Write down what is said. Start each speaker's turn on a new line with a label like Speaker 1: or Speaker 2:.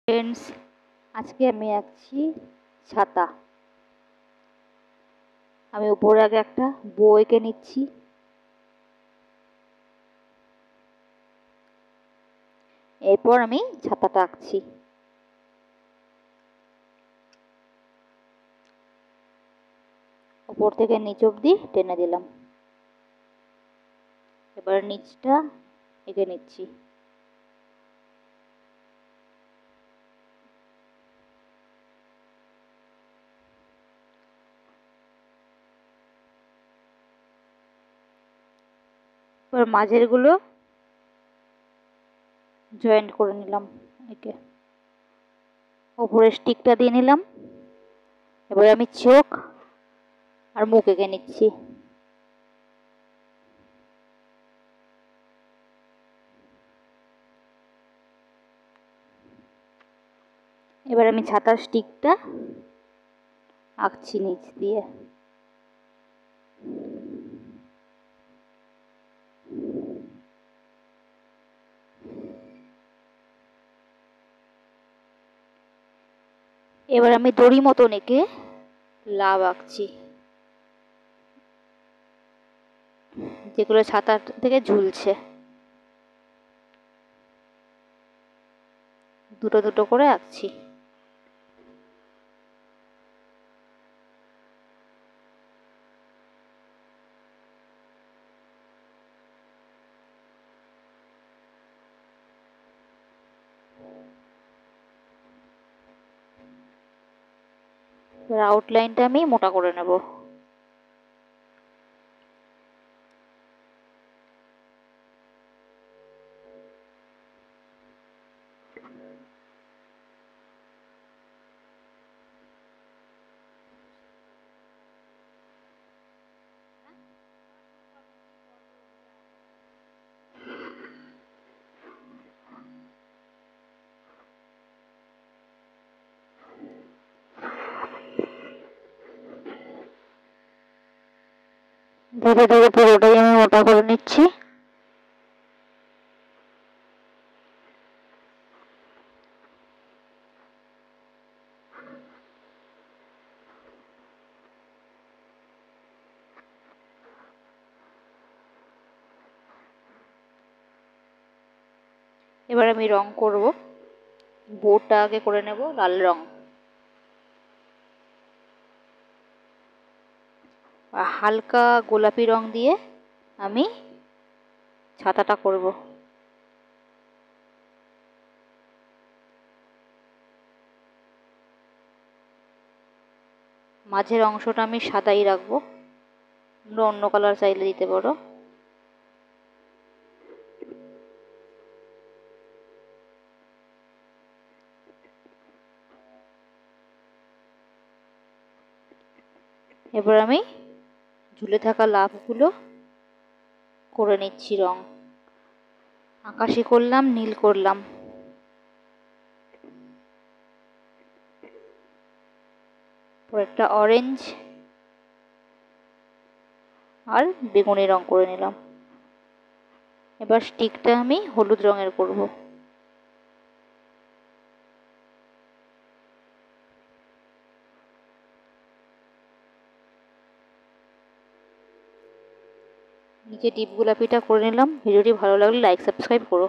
Speaker 1: Friends, আজকে আমি আঁকছি ছাতা। আমি উপরে আগে একটা বো এঁকে নিচ্ছি। এরপর আমি ছাতাটা আঁকছি। উপর থেকে নিচ অবধি টেনে দিলাম। এবার নিচটা এঁকে নিচ্ছি। এবার মাঝের গুলো জয়েন্ট করে নিলাম একে। ওপরে স্টিকটা দিয়ে নিলাম। এবার আমি চোখ আর মুখ এঁকে নিচ্ছি। এবার আমি ছাতার স্টিকটা আঁকছি নিচ দিয়ে। এবার আমি দড়ি মতন এঁকে লাভ আঁকছি, যেগুলো ছাতা থেকে ঝুলছে। দুটো দুটো করে আঁকছি। এবার আউটলাইনটা আমি মোটা করে নেব। ধীরে ধীরে পুরোটাই আমি মোটা করে নিচ্ছি। এবার আমি রং করব। বোর্ডটা আগে করে নেব লাল রং, হালকা গোলাপি রং দিয়ে আমি ছাতাটা করব। মাঝের অংশটা আমি সাদাই রাখবো, অন্য কালার চাইলে দিতে পারো। এবার আমি ঝুলে থাকা লাভগুলো করে নিচ্ছি রং। আকাশি করলাম, নীল করলাম, একটা অরেঞ্জ আর বেগুনি রং করে নিলাম। এবার স্টিকটা আমি হলুদ রঙের করব। নিচে ডিপ গোলাপিটা করে নিলাম। ভিডিওটি ভালো লাগলে লাইক সাবস্ক্রাইব করো।